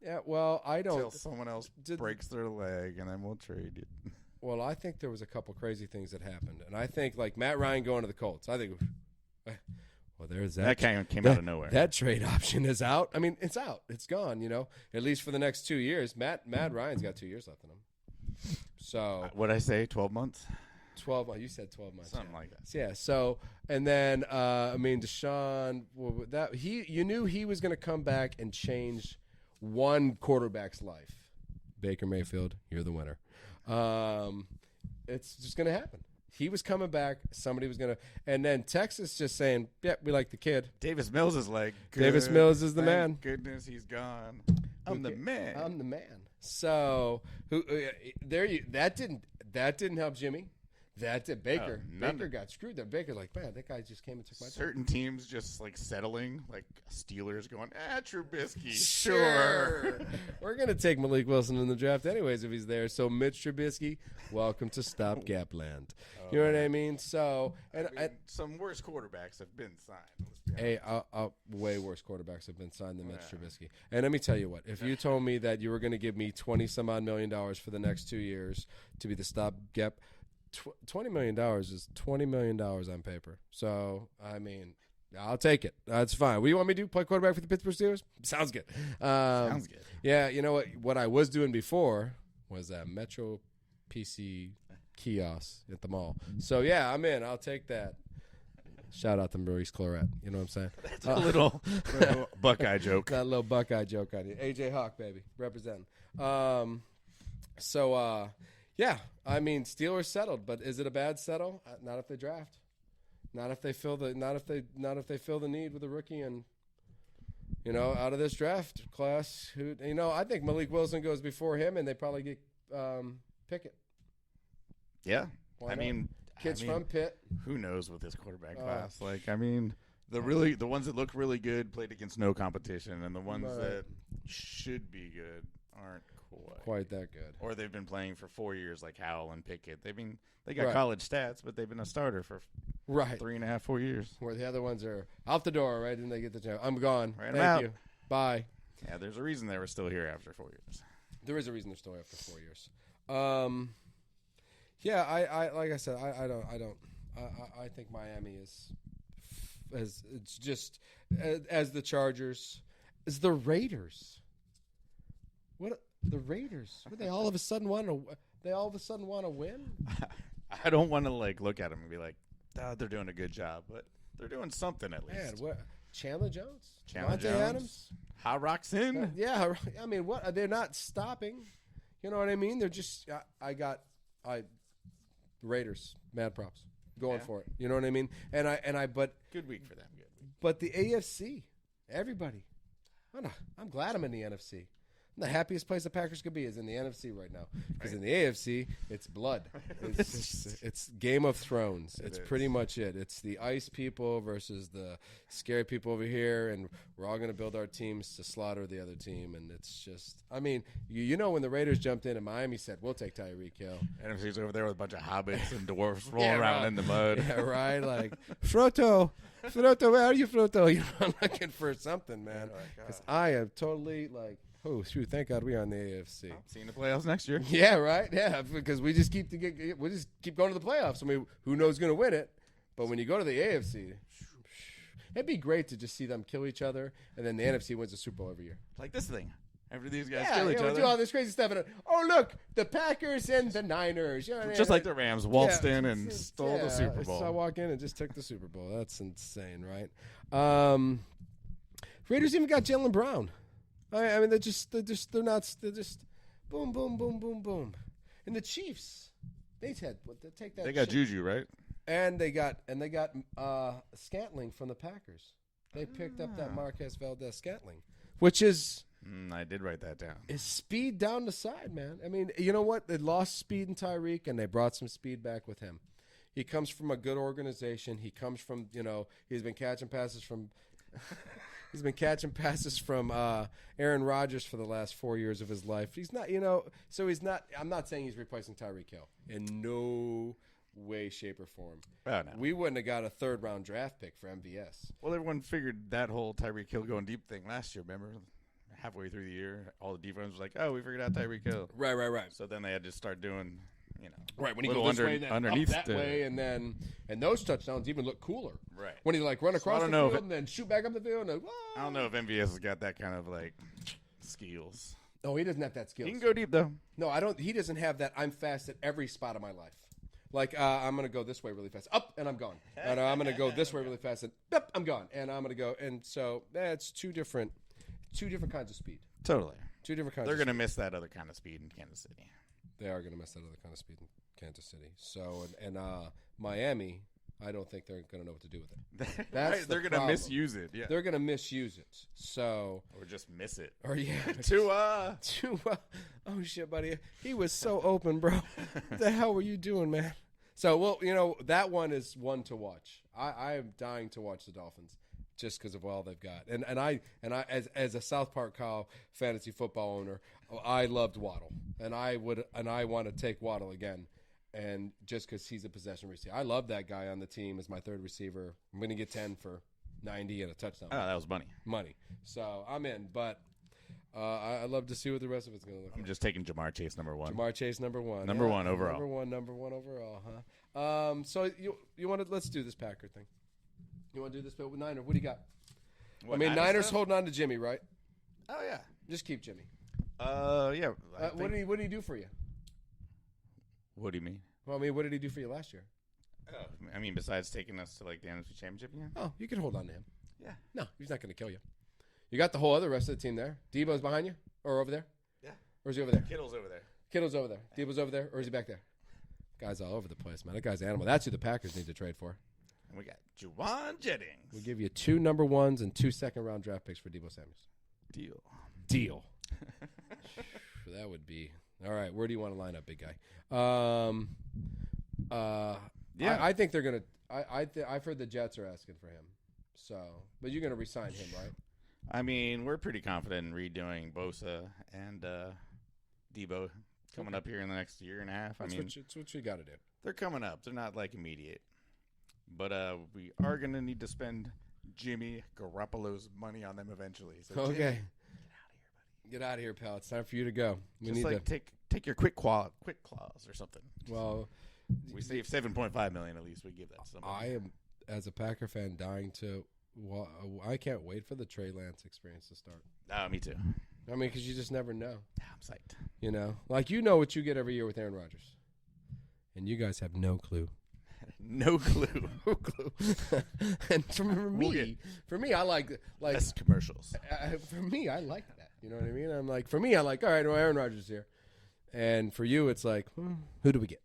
Yeah, well, I don't. Until someone else breaks their leg, and then we'll trade it. Well, I think there was a couple crazy things that happened. And I think, like, Matt Ryan going to the Colts, I think, well, there's that. That came out of nowhere. That trade option is out. I mean, it's out. It's gone, at least for the next 2 years. Matt Ryan's got 2 years left in him. So. What'd I say, 12 months? 12, you said 12 months. Something like that. Yeah, so, and then, Deshaun, you knew he was going to come back and change one quarterback's life. Baker Mayfield, you're the winner. It's just going to happen. He was coming back. Somebody was going to. And then Texas just saying, yeah, we like the kid. Davis Mills is like, good. Davis Mills is the man. Thank goodness he's gone. I'm the man. I'm the man. So, that didn't help Jimmy. That did Baker. Baker got screwed there. Baker's like, man, that guy just came and took my certain time. Teams just like settling, like Steelers going, Trubisky, sure. We're gonna take Malik Wilson in the draft anyways if he's there. So Mitch Trubisky, welcome to stopgap land. You know what I mean? So some worse quarterbacks have been signed. Hey, way worse quarterbacks have been signed than Mitch Trubisky. And let me tell you what: if you told me that you were going to give me $20-some-odd million for the next 2 years to be the stopgap. $20 million is $20 million on paper. So, I mean, I'll take it. That's fine. What do you want me to do? Play quarterback for the Pittsburgh Steelers? Sounds good. Sounds good. Yeah, you know what I was doing before was that Metro PC kiosk at the mall. So, yeah, I'm in. I'll take that. Shout out to Maurice Claret. You know what I'm saying? That's a little Buckeye joke. That little Buckeye joke on you. AJ Hawk, baby. Representing. Yeah, I mean, Steelers settled, but is it a bad settle? Not if they draft. Not if they fill the need with a rookie and out of this draft class. I think Malik Wilson goes before him, and they probably get Pickett. Yeah, Why not? Kids from Pitt. Who knows with this quarterback class? Like, I mean, the ones that look really good played against no competition, and the ones that should be good aren't quite that good. Or they've been playing for 4 years, like Howell and Pickett. They got college stats, but they've been a starter for 3.5, 4 years. Where the other ones are out the door, right? And they get the job. I'm gone. Thank you. Bye. Yeah, there's a reason they were still here after 4 years. There is a reason they're still here after 4 years. Yeah, I like I said, I think Miami is it's just as the Chargers, as the Raiders. What the Raiders? They all of a sudden want to win? I don't want to look at them and be like, they're doing a good job, but they're doing something at least. Man, Chandler Jones, Jones, Adams, Hot Rocks in. Yeah, I mean, what? They're not stopping. You know what I mean? They're just. Raiders, mad props, going for it. You know what I mean? But good week for them. But the AFC, everybody. I'm glad I'm in the NFC. The happiest place the Packers could be is in the NFC right now. Because in the AFC, it's blood. It's Game of Thrones. It's pretty much it. It's the ice people versus the scary people over here, and we're all going to build our teams to slaughter the other team. And it's just, I mean, when the Raiders jumped in and Miami said, we'll take Tyreek Hill. NFC's over there with a bunch of hobbits and dwarfs rolling around in the mud. Yeah, right? Like, Froto, where are you, Froto? I'm looking for something, man. Because I am totally like, oh, shoot! Thank God we are in the AFC. Seeing the playoffs next year. Yeah, right. Yeah, because we just keep going to the playoffs. I mean, who knows who's going to win it? But when you go to the AFC, it'd be great to just see them kill each other, and then the NFC wins the Super Bowl every year. Like this thing. After these guys kill each other. We do all this crazy stuff. And, look, the Packers and the Niners. You know just like the Rams waltzed in and stole the Super Bowl. So I walk in and just took the Super Bowl. That's insane, right? Raiders even got Jaylen Brown. I mean, they're just boom, boom, boom, boom, boom. And the Chiefs, they take that. They got Juju, right? And they got Scantling from the Packers. They picked up that Marquez Valdez-Scantling, which is I did write that down. Is speed down the side, man. I mean, you know what? They lost speed in Tyreek, and they brought some speed back with him. He comes from a good organization. He comes from, he's been catching passes from Aaron Rodgers for the last 4 years of his life. He's not, so he's not. I'm not saying he's replacing Tyreek Hill in no way, shape, or form. Oh, no. We wouldn't have got a third-round draft pick for MVS. Well, everyone figured that whole Tyreek Hill going deep thing last year, remember? Halfway through the year, all the defense was like, oh, we figured out Tyreek Hill. Right. So then they had to start doing, right, when he goes this way, then underneath up that way, and those touchdowns even look cooler. Right. When he, run across the field and then shoot back up the field. And, I don't know if MVS has got that kind of, skills. No, he doesn't have that skills. He can go deep, though. No, I don't. He doesn't have that. I'm fast at every spot of my life. I'm going to go this way really fast. Up, and I'm gone. And I'm going to go this way really fast, and up, I'm gone. And I'm going to go. And so it's two different kinds of speed. Totally. Two different kinds They're of going to miss that other kind of speed in Kansas City. They are going to miss that other kind of speed in Kansas City. So, and Miami, I don't think they're going to know what to do with it. That's they're going to misuse it. Yeah. They're going to misuse it. So. Or just miss it. Or, yeah. Tua. Oh, shit, buddy. He was so open, bro. What the hell were you doing, man? So, well, that one is one to watch. I am dying to watch the Dolphins. Just because of all they've got, and I as a South Park Kyle fantasy football owner, I loved Waddle, and I want to take Waddle again, and just because he's a possession receiver, I love that guy on the team as my third receiver. I'm going to get 10 for 90 and a touchdown. Oh, that was money. So I'm in, but I love to see what the rest of it's going to look like. I'm just taking Jamar Chase number one. Jamar Chase number one. Number one overall. Number one overall, huh? So you want to let's do this Packer thing. You want to do this with Niner? What do you got? Niners holding on to Jimmy, right? Oh yeah, just keep Jimmy. Yeah. What did he do for you? What do you mean? Well, what did he do for you last year? Besides taking us to the NFC Championship, yeah. Oh, you can hold on to him. Yeah. No, he's not going to kill you. You got the whole other rest of the team there. Debo's behind you, or over there? Yeah. Or is he over there? Kittle's over there. Debo's over there, or is he back there? Guy's all over the place, man. That guy's an animal. That's who the Packers need to trade for. And we got Juwan Jennings. We'll give you 2 number ones and 2 second-round draft picks for Debo Samuels. Deal. That would be all right. Where do you want to line up, big guy? Yeah, I think they're gonna. I've heard the Jets are asking for him. So, but you're gonna re-sign him, right? We're pretty confident in redoing Bosa and Debo coming up here in the next year and a half. That's what you got to do. They're coming up. They're not immediate. But we are going to need to spend Jimmy Garoppolo's money on them eventually. So okay. Jimmy, get out of here, pal. It's time for you to go. We need to take your quick clause or something. Well, we save $7.5 million at least. We give that to somebody. I am, as a Packer fan, dying to. Well, I can't wait for the Trey Lance experience to start. Me too. Because you just never know. I'm psyched. What you get every year with Aaron Rodgers, and you guys have no clue. No clue. And for me, I like less commercials. For me, I like that. You know what I mean? I'm like, for me, I like, all right, well, Aaron Rodgers is here. And for you, it's like, who do we get?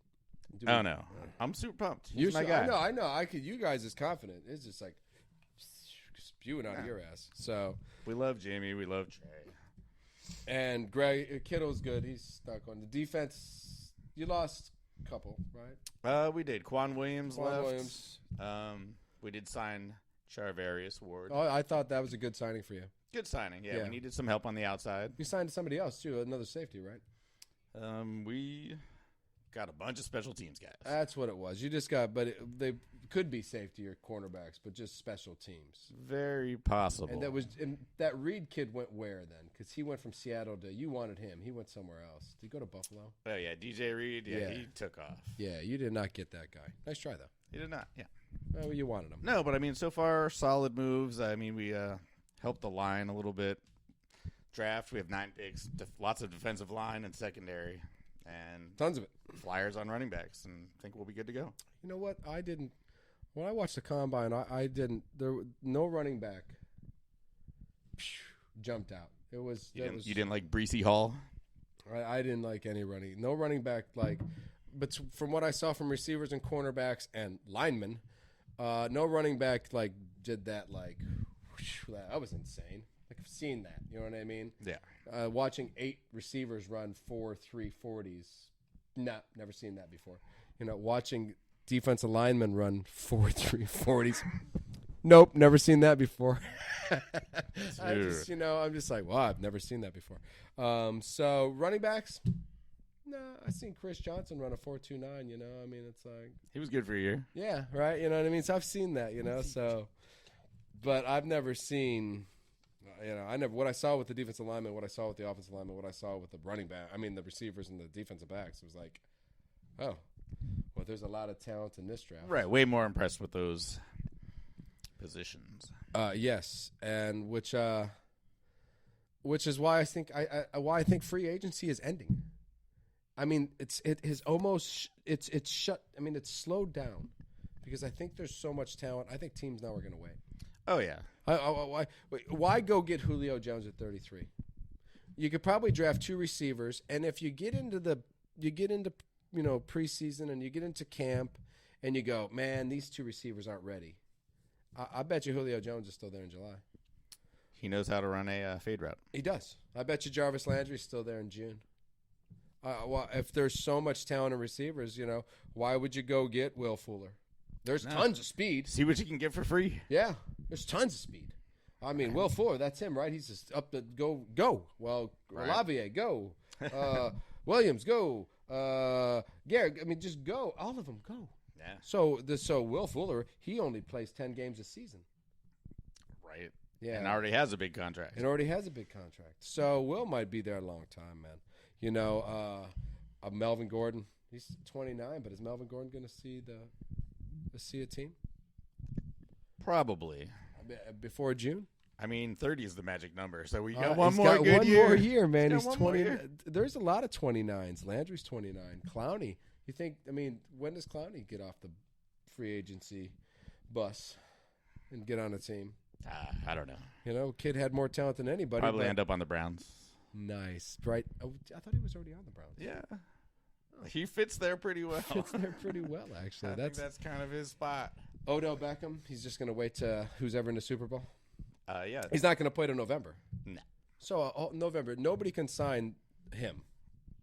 No. I'm super pumped. He's my guy. I know. You guys is confident. It's just like spewing out of your ass. So we love Jamie. We love Trey. And Kittle's good. He's stuck on the defense. You lost a couple, right? We did. Quan Williams left. We did sign Charvarius Ward. Oh, I thought that was a good signing for you. Good signing. Yeah, we needed some help on the outside. You signed somebody else too, another safety, right? We got a bunch of special teams guys. That's what it was. You just got, they could be safety or cornerbacks, but just special teams. Very possible. And that Reed kid went where then? Because he went from Seattle to, you wanted him. He went somewhere else. Did he go to Buffalo? Oh yeah, DJ Reed. Yeah, he took off. Yeah, you did not get that guy. Nice try though. You did not. Yeah. Well, you wanted him. No, but so far solid moves. We helped the line a little bit. Draft. We have 9 picks. Lots of defensive line and secondary. And tons of it. Flyers on running backs, and I think we'll be good to go. You know what? When I watched the combine, I didn't. There no running back jumped out. It was. You didn't like Breece Hall? I didn't like any running. No running back but from what I saw from receivers and cornerbacks and linemen, no running back did that that was insane. I've seen that. You know what I mean? Yeah. Watching 8 receivers run 4 340s. No, never seen that before. Watching defensive linemen run 4 340s. Nope, never seen that before. I'm just like, wow, I've never seen that before. So running backs, no, I seen Chris Johnson run a 4.29. I mean, it's like he was good for a year. Yeah, right. You know what I mean. So I've seen that. So, but I've never seen. What I saw with the defensive lineman, what I saw with the offensive lineman, what I saw with the running back. I mean, the receivers and the defensive backs. It was like, oh, well, there's a lot of talent in this draft. Right. Way more impressed with those positions. Yes, and which is why I think free agency is ending. I mean, it's shut. I mean, it's slowed down because I think there's so much talent. I think teams now are going to wait. Oh yeah. Why go get Julio Jones at 33? You could probably draft 2 receivers, and if you get into preseason and you get into camp, and you go, man, these 2 receivers aren't ready. I bet you Julio Jones is still there in July. He knows how to run a fade route. He does. I bet you Jarvis Landry's still there in June. Well, if there's so much talent in receivers, why would you go get Will Fuller? There's tons of speed. See what you can get for free. Yeah, there's tons of speed. I mean, Will Fuller, that's him, right? He's just up to go. Well, right. Olavier, go. Williams, go. Garrett, I mean, just go. All of them, go. Yeah. So Will Fuller, he only plays 10 games a season. Right. Yeah. And already has a big contract. So Will might be there a long time, man. Melvin Gordon, he's 29, but is Melvin Gordon going to see a team? Probably. Before June? I mean, 30 is the magic number, so we got he's one more got good one year. More year, man. He's 20. There's a lot of 29s. Landry's 29. Clowney. You think? I mean, when does Clowney get off the free agency bus and get on a team? I don't know. Kid had more talent than anybody. Probably end up on the Browns. Nice, right? Oh, I thought he was already on the Browns. Yeah, he fits there pretty well. Actually. I think that's kind of his spot. Odell Beckham. He's just going to wait to who's ever in the Super Bowl. Yeah. He's not going to play till November. No. So November, nobody can sign him,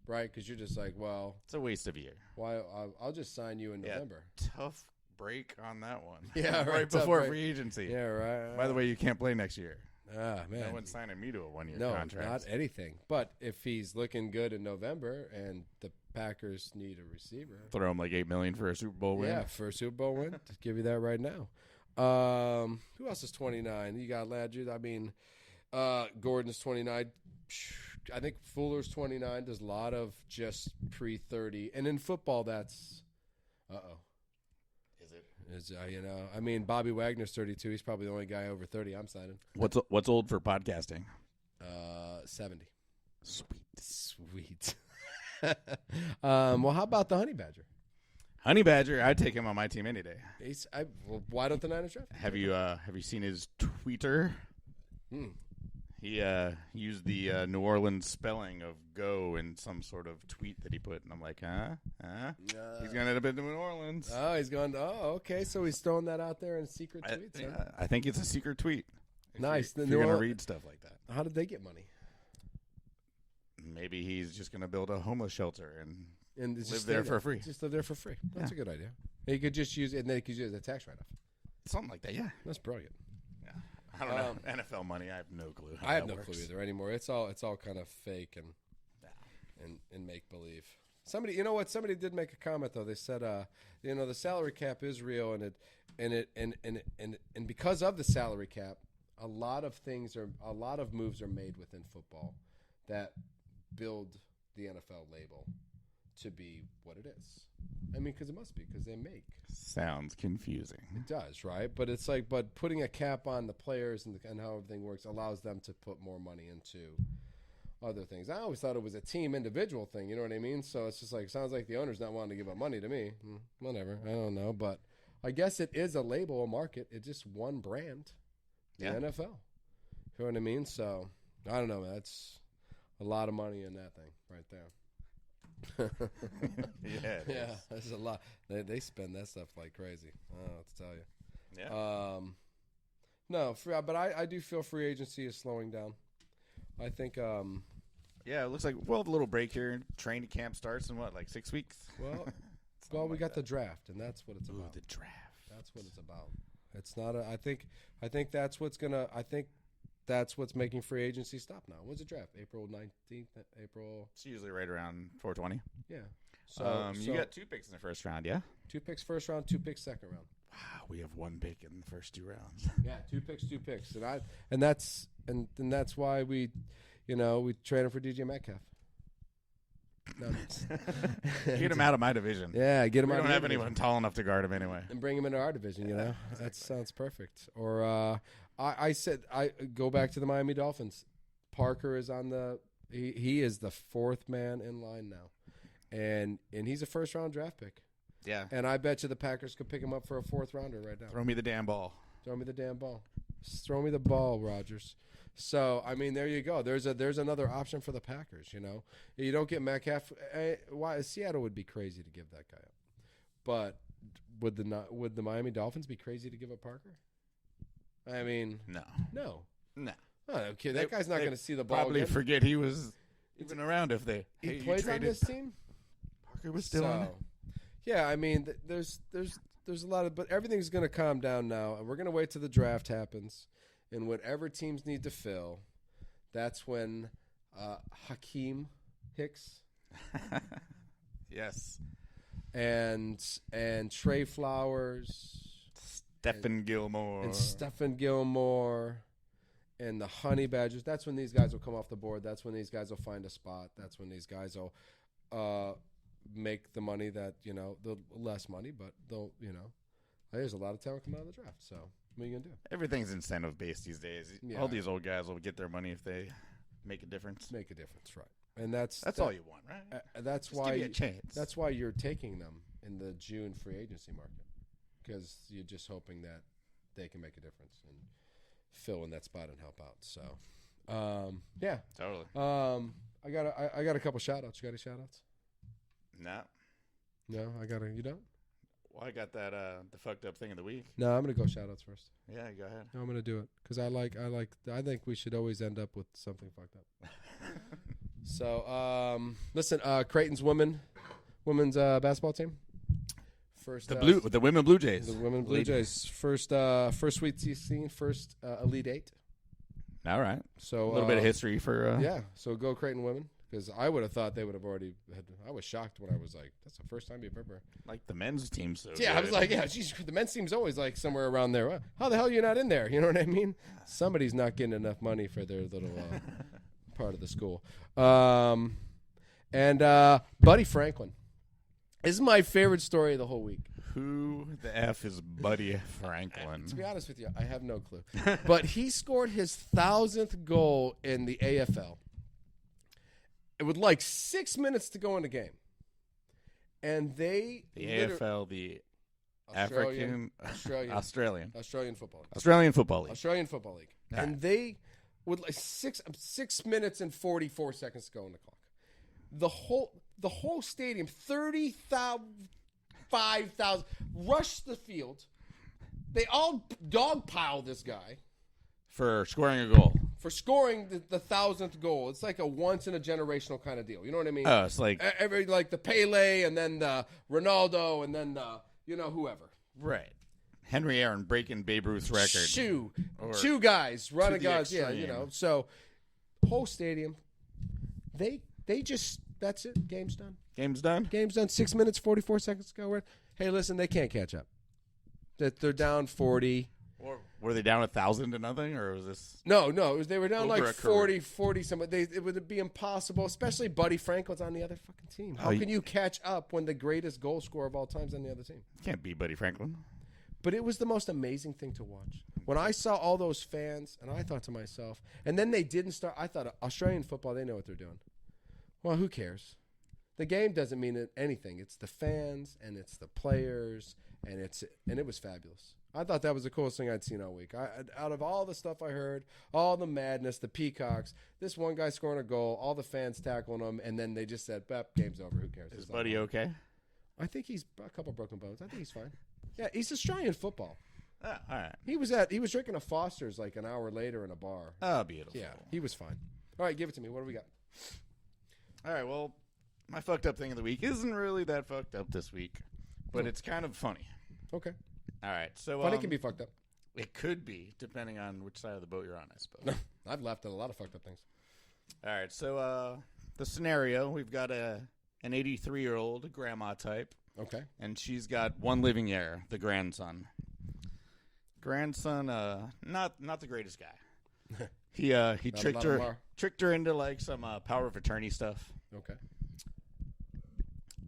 right? Because you're just like, well, it's a waste of a year. Why? I'll just sign you in November. Tough break on that one. Yeah, right before free agency. Yeah, right. By the way, you can't play next year. Man, no one's signing me to a 1-year contract. No, not anything. But if he's looking good in November and the Packers need a receiver, throw him like $8 million for a Super Bowl win. Yeah, for a Super Bowl win. Just give you that right now. Who else is 29? You got Landry. I mean, Gordon's 29. I think Fuller's 29. There's a lot of just pre-30, and in football, that's Is it? I mean, Bobby Wagner's 32. He's probably the only guy over 30 I'm signing. What's old for podcasting? 70. Sweet. Well, how about the Honey Badger? Honey Badger, I'd take him on my team any day. Why don't the Niners draft? Have you seen his tweeter? He used the New Orleans spelling of "go" in some sort of tweet that he put, and I'm like, he's gonna end up in New Orleans. Oh, he's going. Oh, okay. So he's throwing that out there in secret tweets. I think it's a secret tweet. Nice. If you're gonna read stuff like that. How did they get money? Maybe he's just gonna build a homeless shelter and live there for free. Just live there for free. That's a good idea. He could just use it, and then he could use it as a tax write-off. Something like that. Yeah, that's brilliant. I don't know. NFL money, I have no clue. I have no clue either anymore. It's all kind of fake and make believe. Somebody did make a comment though. They said, the salary cap is real, and because of the salary cap, a lot of moves are made within football that build the NFL label to be what it is. I mean, because it must be, because they make. Sounds confusing. It does, right? But it's like, putting a cap on the players and how everything works allows them to put more money into other things. I always thought it was a team individual thing, you know what I mean? So it's just like, sounds like the owner's not wanting to give up money to me. Whatever, I don't know. But I guess it is a label, a market. It's just one brand, the NFL. You know what I mean? So, I don't know, man. That's a lot of money in that thing right there. Yeah, that's a lot. They spend that stuff like crazy. I don't know what to tell you. Yeah. No, but I do feel free agency is slowing down. I think. Yeah, it looks like we'll have a little break here. Training camp starts in what, like 6 weeks? Well, we got the draft, and that's what it's about. The draft. That's what it's about. It's not a. I think that's what's gonna. I think that's what's making free agency stop now. When's the draft? April 19th. April. It's usually right around 420. Yeah. So you got 2 picks in the first round, yeah? 2 picks first round, 2 picks second round. Wow, we have 1 pick in the first 2 rounds. Yeah, 2 picks, and that's why we traded for DJ Metcalf. No, get him out of my division. Yeah, get him out. We don't have anyone tall enough to guard him anyway. And bring him into our division. Exactly. That sounds perfect. Or I go back to the Miami Dolphins. Parker is on the. He is the 4th man in line now, and he's a first round draft pick. Yeah. And I bet you the Packers could pick him up for a 4th rounder right now. Throw me the damn ball. Throw me the damn ball. Just throw me the ball, Rodgers. So, I mean, there you go. There's another option for the Packers, You don't get Metcalf. Why Seattle would be crazy to give that guy up. But would the Miami Dolphins be crazy to give up Parker? I mean, no. Oh, okay, that guy's not going to see the ball probably again. Forget he was even around if they he plays on this team. Parker was still on it. Yeah, I mean, there's a lot of, but everything's going to calm down now, and we're going to wait till the draft happens, and whatever teams need to fill, that's when Hakeem Hicks, yes, and Trey Flowers, Stephen Gilmore, and the Honey Badgers. That's when these guys will come off the board. That's when these guys will find a spot. That's when these guys will make the money that, the less money, but they'll, there's a lot of talent coming out of the draft. So what are you going to do? Everything's incentive based these days. Yeah. All these old guys will get their money if they make a difference. Make a difference, right. And that's all you want, right? That's Just why give me a chance. That's why you're taking them in the June free agency market, because you're just hoping that they can make a difference and fill in that spot and help out. So, yeah, totally. I got a couple shout outs. You got any shout outs? No, you don't? Well, I got that the fucked up thing of the week. No, I'm gonna go shout outs first. Yeah, go ahead. No, I'm gonna do it because I think we should always end up with something fucked up. So, listen, Creighton's women's basketball team. First, the women Blue Jays. The women Blue Jays. First Sweet 16, first Elite 8. All right. So a little bit of history for. Yeah. So go Creighton women. Because I would have thought they would have already had. I was shocked when I was like, that's the first time you've ever. Like the men's team. So yeah, good. I was like, yeah, geez, the men's team's always like somewhere around there. How the hell are you not in there? You know what I mean? Somebody's not getting enough money for their little part of the school. And Buddy Franklin. This is my favorite story of the whole week. Who the F is Buddy Franklin? To be honest with you, I have no clue. But he scored his 1,000th goal in the AFL. With like 6 minutes to go in the game. And the AFL, the Australian Football League. Australian Football League. Australian Football League. Right. And they with like 6 minutes and 44 seconds to go on the clock. The whole stadium, 35,000 rushed the field. They all dogpile this guy for scoring a goal. For scoring the 1,000th goal. It's like a once-in-a-generational kind of deal. You know what I mean? Oh, it's like... like the Pele and then the Ronaldo and then, whoever. Right. Henry Aaron breaking Babe Ruth's record. Two guys running guys. Extreme. Yeah, So, whole stadium, they just, that's it. Game's done. Game's done? 6 minutes, 44 seconds to go. Hey, listen, they can't catch up. They're down 40. Or were they down 1,000 to nothing, or was this? No. They were down like 40 something. It would be impossible, especially Buddy Franklin's on the other fucking team. How can you catch up when the greatest goal scorer of all time is on the other team? Can't be Buddy Franklin. But it was the most amazing thing to watch. When I saw all those fans, and I thought to myself, and then they didn't start. I thought Australian football, they know what they're doing. Well, who cares? The game doesn't mean anything. It's the fans and it's the players, and it was fabulous. I thought that was the coolest thing I'd seen all week. Out of all the stuff I heard, all the madness, the peacocks, this one guy scoring a goal, all the fans tackling him, and then they just said, game's over. Who cares? Is Buddy okay? I think he's a couple broken bones. I think he's fine. Yeah, he's Australian football. All right. He was drinking a Foster's like an hour later in a bar. Oh, beautiful. Yeah, he was fine. All right, give it to me. What do we got? All right, well, my fucked up thing of the week isn't really that fucked up this week, but it's kind of funny. Okay. All right, so Funny can be fucked up. It could be, depending on which side of the boat you're on, I suppose. No, I've laughed at a lot of fucked up things. All right, so the scenario, we've got an 83-year-old grandma type. Okay. And she's got one living heir, the grandson. Grandson, not the greatest guy. He tricked her into like some power of attorney stuff. Okay.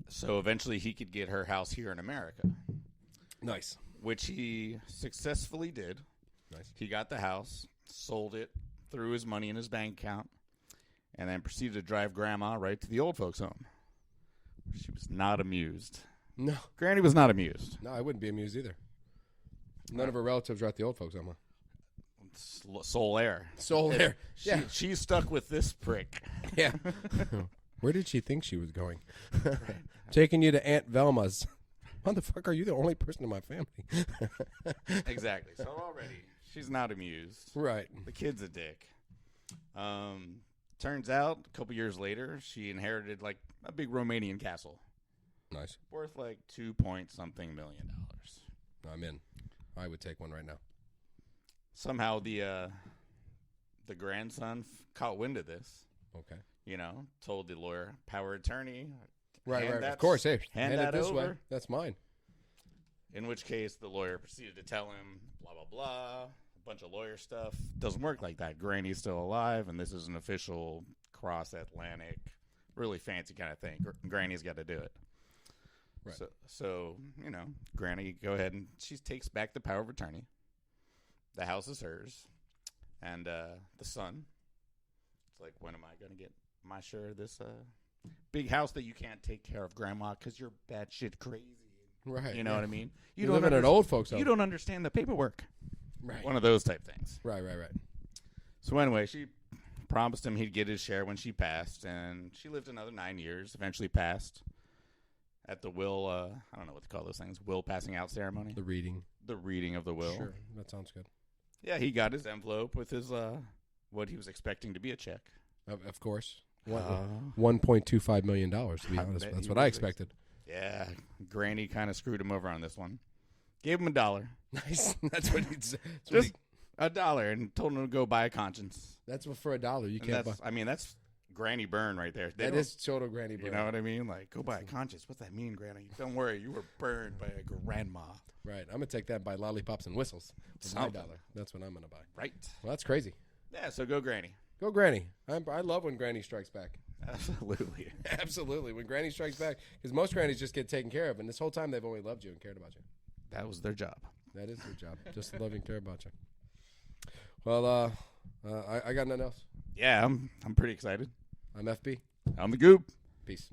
So eventually he could get her house here in America. Nice. Which he successfully did. Nice. He got the house, sold it, threw his money in his bank account, and then proceeded to drive Grandma right to the old folks' home. She was not amused. No. Granny was not amused. No, I wouldn't be amused either. None of her relatives are at the old folks' home. Sole heir. Sole heir. Yeah. She's stuck with this prick. Yeah. Where did she think she was going? Taking you to Aunt Velma's. Motherfucker, are you the only person in my family? Exactly. So already, she's not amused. Right. The kid's a dick. Turns out, a couple years later, she inherited like a big Romanian castle. Nice. Worth like $2-point-something million. I'm in. I would take one right now. Somehow the grandson caught wind of this. Okay. You know, told the lawyer, power of attorney. Right. Of course. Hey, hand it this over. way. That's mine. In which case, the lawyer proceeded to tell him, blah, blah, blah, a bunch of lawyer stuff. Doesn't work like that. Granny's still alive, and this is an official cross-Atlantic, really fancy kind of thing. Granny's got to do it. Right. So, you know, Granny, go ahead, and she takes back the power of attorney. The house is hers. And the son, it's like, when am I going to get my share of this big house that you can't take care of, Grandma, because you're batshit crazy. Right. You know what I mean? You live in an old folks home. You don't understand the paperwork. Right. One of those type things. Right. So anyway, she promised him he'd get his share when she passed, and she lived another 9 years, eventually passed at the will, I don't know what to call those things, will passing out ceremony. The reading of the will. Sure. That sounds good. Yeah, he got his envelope with his, what he was expecting to be a check. Of course. $1.25 million, to be honest. That's what I expected. Yeah, Granny kind of screwed him over on this one. Gave him $1. Nice. That's what he said. Just $1 and told him to go buy a conscience. That's what for $1 you can't buy. I mean, that's Granny Burn right there. That is total Granny Burn. You know what I mean? Like, go buy a conscience. What's that mean, Granny? Don't worry, you were burned by a grandma. Right. I'm going to take that and buy lollipops and whistles for my $1. That's what I'm going to buy. Right. Well, that's crazy. Yeah, so go Granny. Go Granny. I love when Granny strikes back. Absolutely. Absolutely. When Granny strikes back, because most grannies just get taken care of, and this whole time they've only loved you and cared about you. That was their job. That is their job. Just love and care about you. Well, I got nothing else. Yeah, I'm pretty excited. I'm FB. I'm the Goob. Peace.